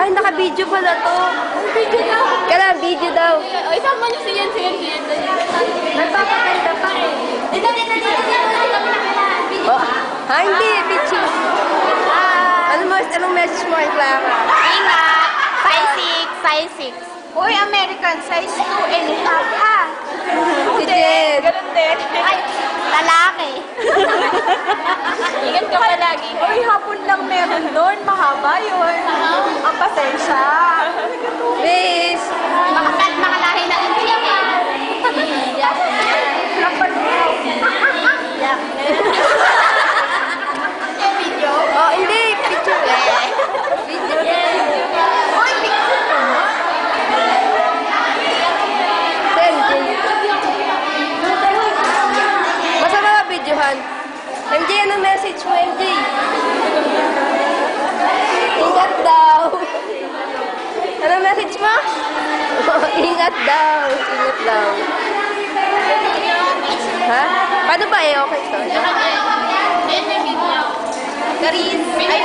Ay, naka-video pala to. Video daw. Kaya video daw. Ay, tama niyo si Yan. Nagpapaganda pa eh. Dito. Oh, ha, hindi. Picture. Anong message mo kay Clara? Ingat. Size 6. Uy, American, size 2.5 ha. Si Jen. Ganun din. Ay, lalaki. Ingat ka palagi. Uy, hapon lang meron doon. Mahaba yun. Ang pasensya. Miss. Mga lahi na India ka. Kapag video? Oh, hindi. Picture. Video. Uy, picture ka mo. Send, Jay. Basta mga videohan. MJ, anong message mo, MJ? Ingat daw. Anong message mo? Ingat daw. Ingat daw. Ha? Paano ba eh? Okay to. Then, may video. Karin. Ay,